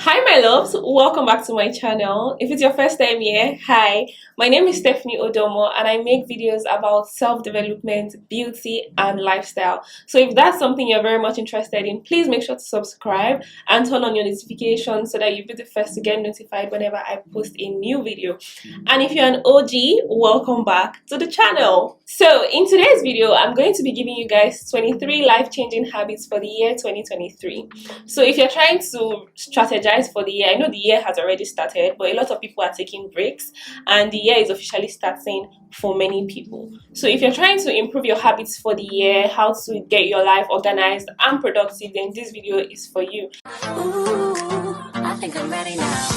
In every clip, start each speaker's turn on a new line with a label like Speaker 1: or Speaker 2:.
Speaker 1: Hi my loves, welcome back to my channel. If it's your first time here, hi, my name is Stephanie Odomo and I make videos about self-development, beauty and lifestyle. So if that's something you're very much interested in, please make sure to subscribe and turn on your notifications so that you'll be the first to get notified whenever I post a new video. And if you're an OG, welcome back to the channel. So in today's video, I'm going to be giving you guys 23 life-changing habits for the year 2023. So if you're trying to strategize for the year, I know the year has already started, but a lot of people are taking breaks and the year is officially starting for many people. So if you're trying to improve your habits for the year, how to get your life organized and productive, then this video is for you. Ooh, I think I'm ready now.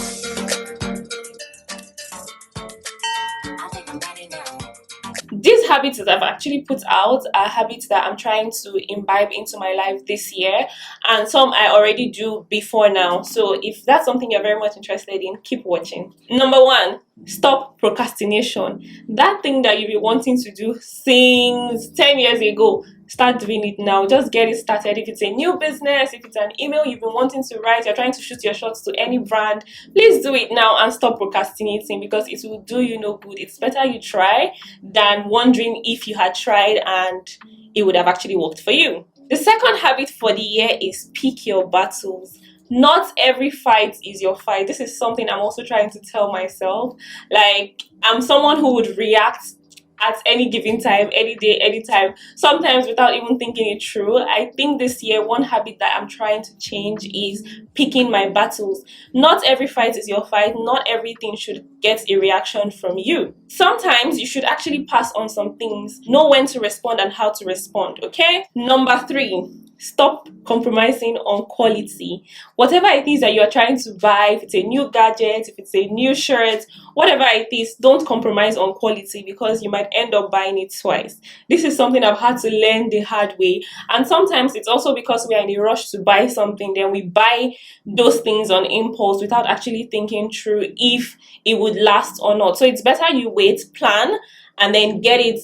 Speaker 1: These habits that I've actually put out are habits that I'm trying to imbibe into my life this year, and some I already do before now. So if that's something you're very much interested in, keep watching. Number one, stop procrastination. That thing that you've been wanting to do since 10 years ago, start doing it now. Just get it started. If it's a new business, if it's an email you've been wanting to write, you're trying to shoot your shots to any brand, please do it now and stop procrastinating, because it will do you no good. It's better you try than wondering if you had tried and it would have actually worked for you. The second habit for the year is pick your battles. Not every fight is your fight. This is something I'm also trying to tell myself. Like, I'm someone who would react at any given time, any day, anytime, sometimes without even thinking it through. I think this year, one habit that I'm trying to change is picking my battles. Not every fight is your fight. Not everything should get a reaction from you. Sometimes you should actually pass on some things, know when to respond and how to respond, okay? Number three, stop compromising on quality. Whatever it is that you're trying to buy, if it's a new gadget, if it's a new shirt, whatever it is, don't compromise on quality, because you might end up buying it twice. This is something I've had to learn the hard way. And sometimes it's also because we are in a rush to buy something, then we buy those things on impulse without actually thinking through if it would last or not. So it's better you wait, plan, and then get it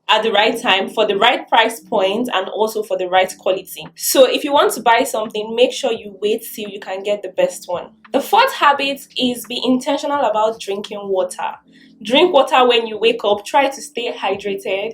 Speaker 1: at the right time for the right price point and also for the right quality. So if you want to buy something, make sure you wait till you can get the best one. The fourth habit is be intentional about drinking water. Drink water when you wake up. Try to stay hydrated.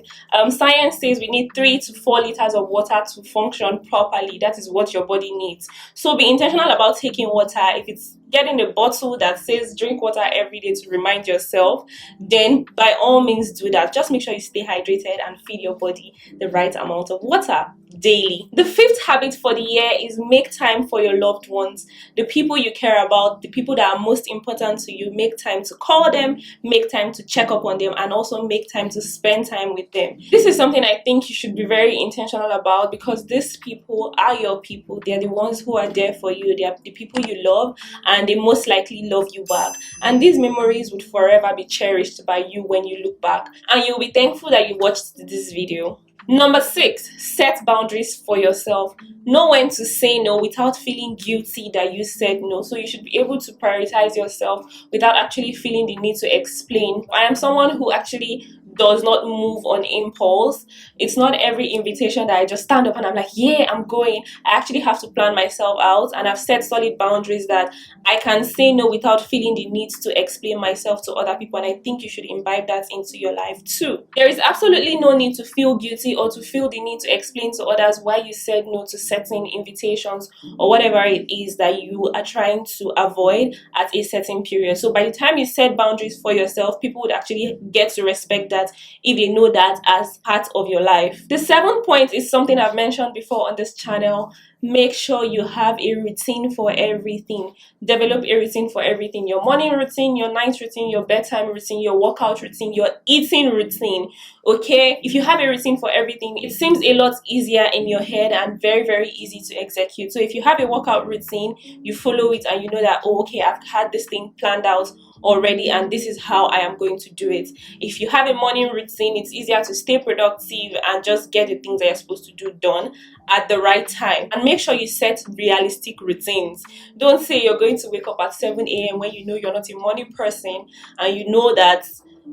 Speaker 1: Science says we need 3 to 4 liters of water to function properly. That is what your body needs. So be intentional about taking water. If it's getting a bottle that says drink water every day to remind yourself, then by all means do that. Just make sure you stay hydrated and feed your body the right amount of water daily. The fifth habit for the year is make time for your loved ones, the people you care about, the people that are most important to you. Make time to call them, make time to check up on them, and also make time to spend time with them. This is something I think you should be very intentional about, because these people are your people. They're the ones who are there for you. They are the people you love, and they most likely love you back. And these memories would forever be cherished by you when you look back, and you'll be thankful that you watched this video. Number 6, set boundaries for yourself. Know when to say no without feeling guilty that you said no. So you should be able to prioritize yourself without actually feeling the need to explain. I am someone who actually does not move on impulse. It's not every invitation that I just stand up and I'm like, yeah, I'm going. I actually have to plan myself out, and I've set solid boundaries that I can say no without feeling the need to explain myself to other people, and I think you should imbibe that into your life too. There is absolutely no need to feel guilty or to feel the need to explain to others why you said no to certain invitations or whatever it is that you are trying to avoid at a certain period. So by the time you set boundaries for yourself, people would actually get to respect that if they know that as part of your life. The 7th point is something I've mentioned before on this channel. Make sure you have a routine for everything. Develop a routine for everything. Your morning routine, your night routine, your bedtime routine, your workout routine, your eating routine. Okay? If you have a routine for everything, it seems a lot easier in your head and very, very easy to execute. So if you have a workout routine, you follow it and you know that, oh, okay, I've had this thing planned out already and this is how I am going to do it. If you have a morning routine, it's easier to stay productive and just get the things that you're supposed to do done at the right time. And make sure you set realistic routines. Don't say you're going to wake up at 7 a.m. when you know you're not a morning person and you know that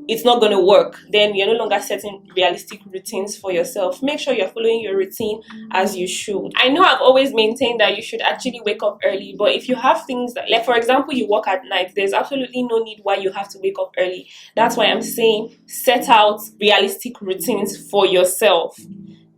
Speaker 1: it's not going to work. Then you're no longer setting realistic routines for yourself. Make sure you're following your routine as you should. I know I've always maintained that you should actually wake up early, but if you have things that, like for example, you work at night, there's absolutely no need why you have to wake up early. That's why I'm saying set out realistic routines for yourself.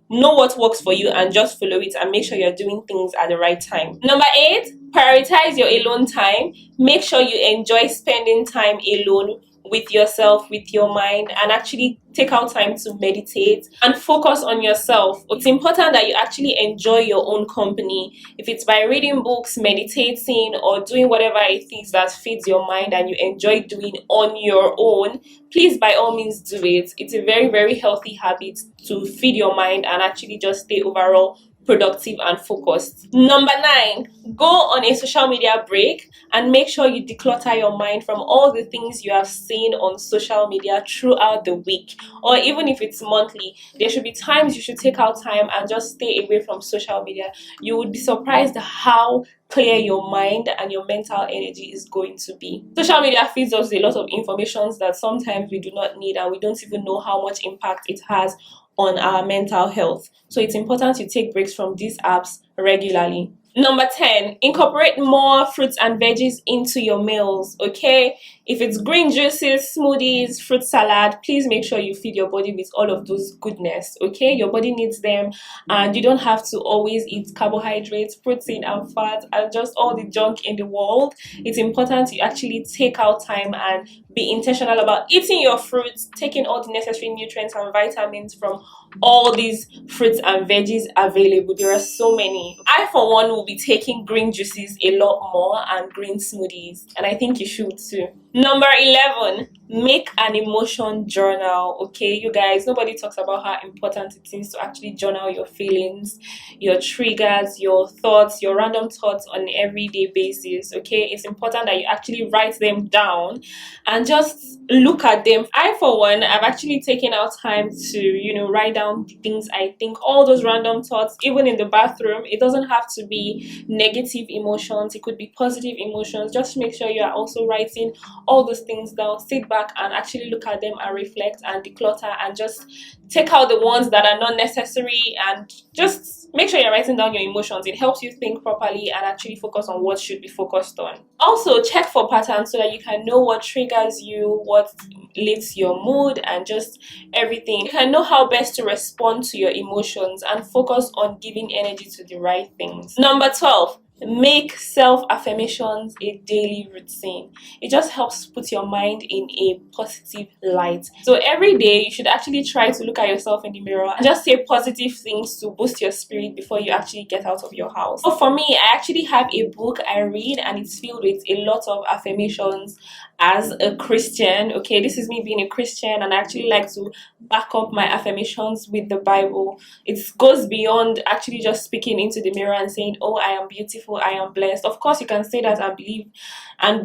Speaker 1: Know what works for you and just follow it, and make sure you're doing things at the right time. Number 8, prioritize your alone time. Make sure you enjoy spending time alone with yourself, with your mind, and actually take out time to meditate and focus on yourself. It's important that you actually enjoy your own company. If it's by reading books, meditating, or doing whatever it is that feeds your mind and you enjoy doing on your own, please by all means do it. It's a very, very healthy habit to feed your mind and actually just stay overall productive and focused. Number 9, go on a social media break and make sure you declutter your mind from all the things you have seen on social media throughout the week, or even if it's monthly. There should be times you should take out time and just stay away from social media. You would be surprised how clear your mind and your mental energy is going to be. Social media feeds us a lot of information that sometimes we do not need, and we don't even know how much impact it has on our mental health. So it's important you take breaks from these apps regularly. Number 10, incorporate more fruits and veggies into your meals, okay? If it's green juices, smoothies, fruit salad, please make sure you feed your body with all of those goodness, okay? Your body needs them, and you don't have to always eat carbohydrates, protein, and fat, and just all the junk in the world. It's important you actually take out time and be intentional about eating your fruits, taking all the necessary nutrients and vitamins from all these fruits and veggies available. There are so many. I for one will be taking green juices a lot more and green smoothies, and I think you should too. Number 11, make an emotion journal, okay? You guys, nobody talks about how important it is to actually journal your feelings, your triggers, your thoughts, your random thoughts on an everyday basis, okay? It's important that you actually write them down and just look at them. I for one, I've actually taken out time to, write down the things I think, all those random thoughts, even in the bathroom. It doesn't have to be negative emotions, it could be positive emotions. Just make sure you are also writing all those things down. Sit back and actually look at them and reflect and declutter and just take out the ones that are not necessary, and just make sure you're writing down your emotions. It helps you think properly and actually focus on what should be focused on. Also, check for patterns so that you can know what triggers you, what lifts your mood, and just everything. You can know how best to respond to your emotions and focus on giving energy to the right things. Number 12, make self-affirmations a daily routine. It just helps put your mind in a positive light. So every day you should actually try to look at yourself in the mirror and just say positive things to boost your spirit before you actually get out of your house. So for me, I actually have a book I read, and it's filled with a lot of affirmations as a Christian. Okay, this is me being a Christian, and I actually like to back up my affirmations with the Bible. It goes beyond actually just speaking into the mirror and saying, oh, I am beautiful, I am blessed. Of course, you can say that and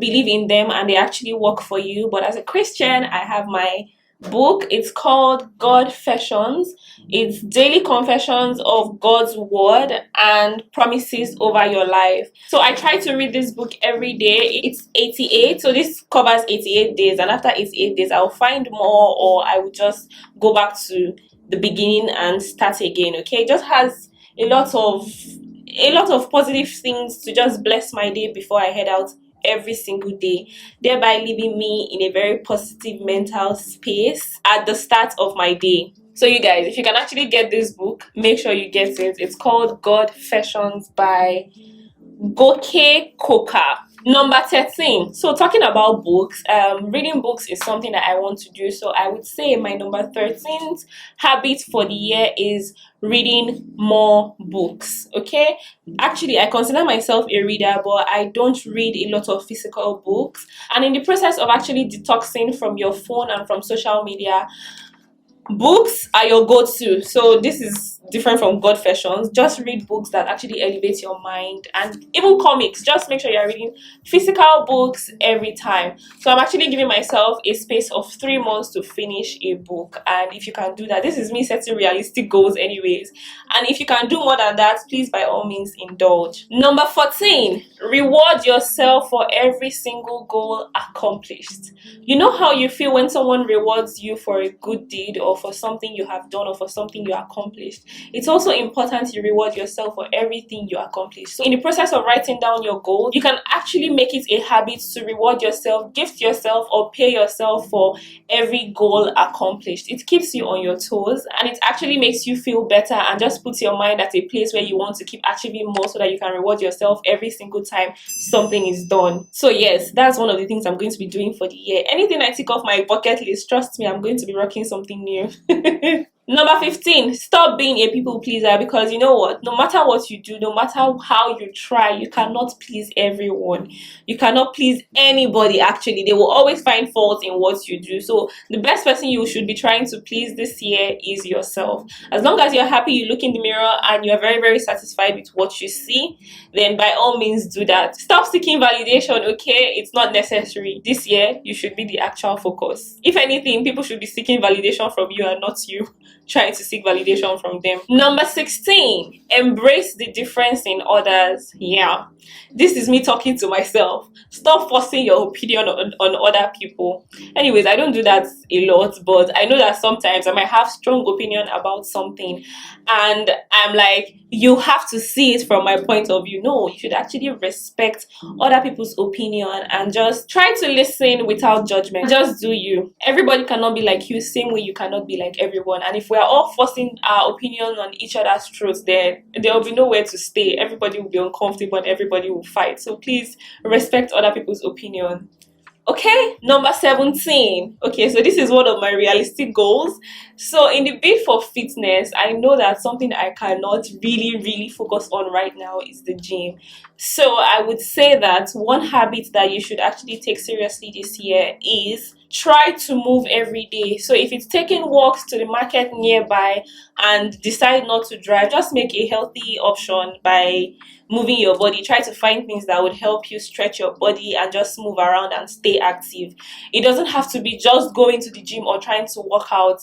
Speaker 1: believe in them, and they actually work for you. But as a Christian, I have my book. It's called God Fashions. It's daily confessions of God's word and promises over your life. So I try to read this book every day. It's 88, so this covers 88 days, and after 88 days I'll find more, or I will just go back to the beginning and start again. Okay, it just has a lot of positive things to just bless my day before I head out every single day, thereby leaving me in a very positive mental space at the start of my day. So you guys, if you can actually get this book, make sure you get it. It's called God Fashions by Goke Koka. Number 13. So talking about books, reading books is something that I want to do. So I would say my number 13th habit for the year is reading more books. Okay, actually I consider myself a reader, but I don't read a lot of physical books. And in the process of actually detoxing from your phone and from social media, Books are your go-to. So this is different from God fashions. Just read books that actually elevate your mind, and even comics. Just make sure you're reading physical books every time. So I'm actually giving myself a space of 3 months to finish a book. And if you can do that, this is me setting realistic goals anyways. And if you can do more than that, please by all means indulge. Number 14, reward yourself for every single goal accomplished. You know how you feel when someone rewards you for a good deed or for something you have done or for something you accomplished? It's also important you reward yourself for everything you accomplish. So in the process of writing down your goals, you can actually make it a habit to reward yourself, gift yourself, or pay yourself for every goal accomplished. It keeps you on your toes, and it actually makes you feel better and just puts your mind at a place where you want to keep achieving more so that you can reward yourself every single time something is done. So yes, that's one of the things I'm going to be doing for the year. Anything I tick off my bucket list, trust me, I'm going to be rocking something new. Number 15, stop being a people pleaser, because you know what? No matter what you do, no matter how you try, you cannot please everyone. You cannot please anybody actually. They will always find fault in what you do. So the best person you should be trying to please this year is yourself. As long as you're happy, you look in the mirror and you're very, very satisfied with what you see, then by all means do that. Stop seeking validation, okay? It's not necessary. This year, you should be the actual focus. If anything, people should be seeking validation from you and not you trying to seek validation from them. Number 16, embrace the difference in others. Yeah, this is me talking to myself. Stop forcing your opinion on other people. Anyways, I don't do that a lot, but I know that sometimes I might have strong opinion about something, and I'm like, you have to see it from my point of view. No, you should actually respect other people's opinion and just try to listen without judgment. Just do you. Everybody cannot be like you, same way you cannot be like everyone. And if we're all forcing our opinion on each other's truths, then there will be nowhere to stay. Everybody will be uncomfortable and everybody will fight. So please respect other people's opinion. Okay, number 17. Okay, so this is one of my realistic goals. So in the bid for fitness, I know that something I cannot really focus on right now is the gym. So I would say that one habit that you should actually take seriously this year is try to move every day. So if it's taking walks to the market nearby and decide not to drive, just make a healthy option by moving your body. Try to find things that would help you stretch your body and just move around and stay active. It doesn't have to be just going to the gym or trying to work out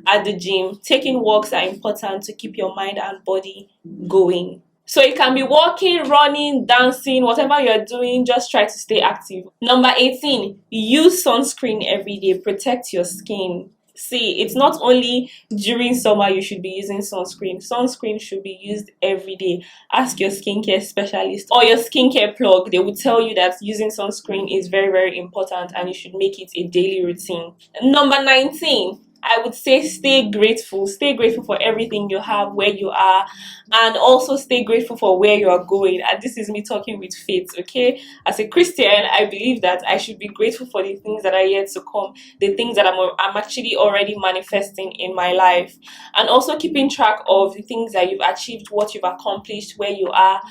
Speaker 1: at the gym. Taking walks are important to keep your mind and body going. So it can be walking, running, dancing, whatever you're doing, just try to stay active. Number 18, use sunscreen every day. Protect your skin. See, it's not only during summer you should be using sunscreen. Sunscreen should be used every day. Ask your skincare specialist or your skincare plug. They will tell you that using sunscreen is very important and you should make it a daily routine. Number 19, I would say stay grateful. Stay grateful for everything you have, where you are, and also stay grateful for where you are going. And this is me talking with faith, okay? As a Christian, I believe that I should be grateful for the things that are yet to come, the things that I'm actually already manifesting in my life, and also keeping track of the things that you've achieved, what you've accomplished, where you are,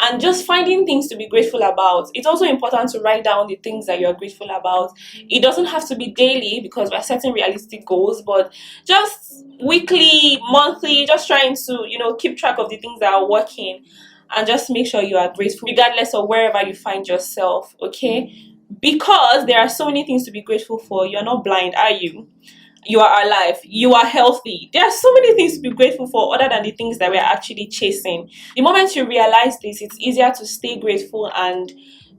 Speaker 1: and just finding things to be grateful about. It's also important to write down the things that you're grateful about. It doesn't have to be daily because we're setting realistic goals, but just weekly, monthly, just trying to, keep track of the things that are working and just make sure you are grateful regardless of wherever you find yourself, okay? Because there are so many things to be grateful for. You're not blind, are you? You are alive, you are healthy. There are so many things to be grateful for other than the things that we're actually chasing. The moment you realize this, it's easier to stay grateful and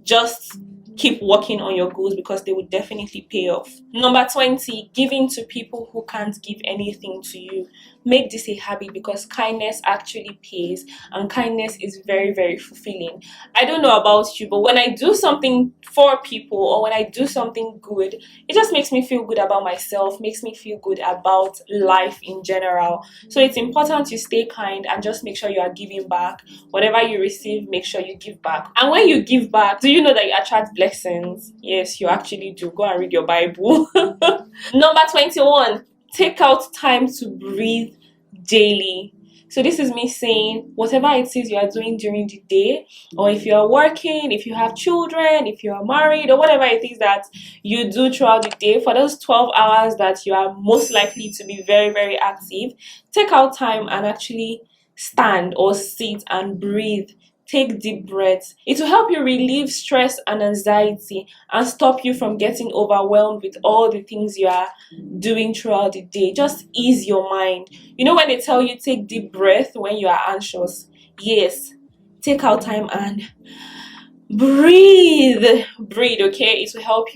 Speaker 1: just keep working on your goals because they will definitely pay off. Number 20, giving to people who can't give anything to you. Make this a habit because kindness actually pays and kindness is very fulfilling. I don't know about you, but when I do something for people or when I do something good, it just makes me feel good about myself, makes me feel good about life in general. So it's important to stay kind and just make sure you are giving back. Whatever you receive, make sure you give back. And when you give back, do you know that you attract blessings? Yes, you actually do. Go and read your Bible. Number 21, take out time to breathe daily. So this is me saying whatever it is you are doing during the day, or if you are working, if you have children, if you are married, or whatever it is that you do throughout the day, for those 12 hours that you are most likely to be very, very active, take out time and actually stand or sit and breathe. Take deep breaths. It will help you relieve stress and anxiety and stop you from getting overwhelmed with all the things you are doing throughout the day. Just ease your mind. You know when they tell you take deep breath when you are anxious? Yes. Take out time and breathe, okay? It will help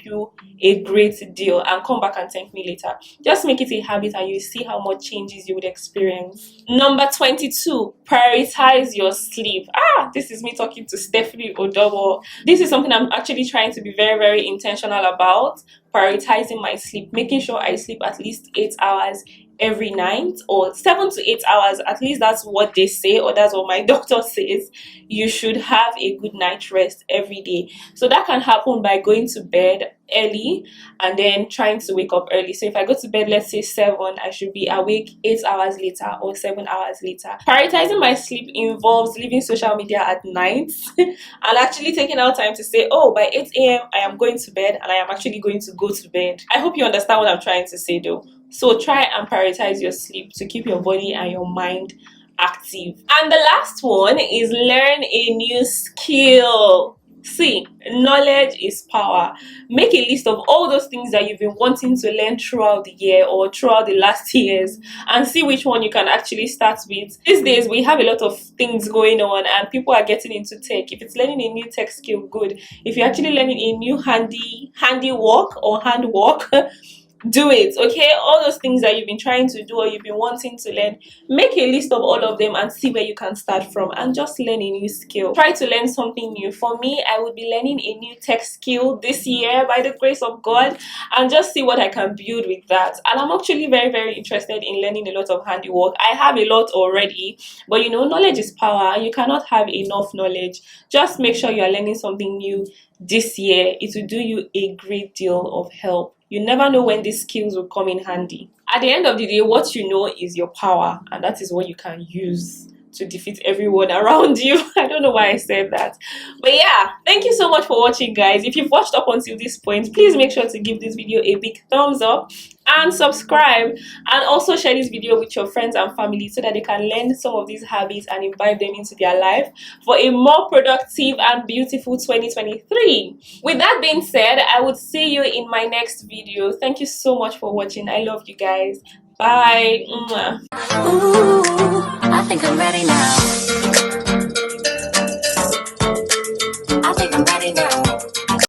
Speaker 1: you a great deal. And come back and thank me later. Just make it a habit and you see how much changes you would experience. Number 22, prioritize your sleep. This is me talking to Stephanie Odobo. This is something I'm actually trying to be very, very intentional about. Prioritizing my sleep, making sure I sleep at least 8 hours every night, or 7 to 8 hours. At least that's what they say, or that's what my doctor says. You should have a good night rest every day. So that can happen by going to bed early and then trying to wake up early. So if I go to bed, let's say 7, I should be awake 8 hours later or 7 hours later. Prioritizing my sleep involves leaving social media at night and actually taking out time to say, oh, by 8 a.m. I am going to bed, and I am actually going to go to bed. I hope you understand what I'm trying to say though. So try and prioritize your sleep to keep your body and your mind active. And the last one is learn a new skill. See, knowledge is power. Make a list of all those things that you've been wanting to learn throughout the year or throughout the last years, and see which one you can actually start with. These days, we have a lot of things going on and people are getting into tech. If it's learning a new tech skill, good. If you're actually learning a new handiwork or handwork, do it, okay? All those things that you've been trying to do or you've been wanting to learn, make a list of all of them and see where you can start from, and just learn a new skill. Try to learn something new. For me, I would be learning a new tech skill this year by the grace of God, and just see what I can build with that. And I'm actually very, very interested in learning a lot of handiwork. I have a lot already, but you know, knowledge is power and you cannot have enough knowledge. Just make sure you are learning something new this year. It will do you a great deal of help. You never know when these skills will come in handy. At the end of the day, what you know is your power, and that is what you can use to defeat everyone around you. I don't know why I said that. But yeah, thank you so much for watching, guys. If you've watched up until this point, please make sure to give this video a big thumbs up and subscribe, and also share this video with your friends and family so that they can learn some of these habits and imbibe them into their life for a more productive and beautiful 2023. With that being said, I would see you in my next video. Thank you so much for watching. I love you guys. Bye. Mwah.
Speaker 2: Ooh, I think I'm ready now.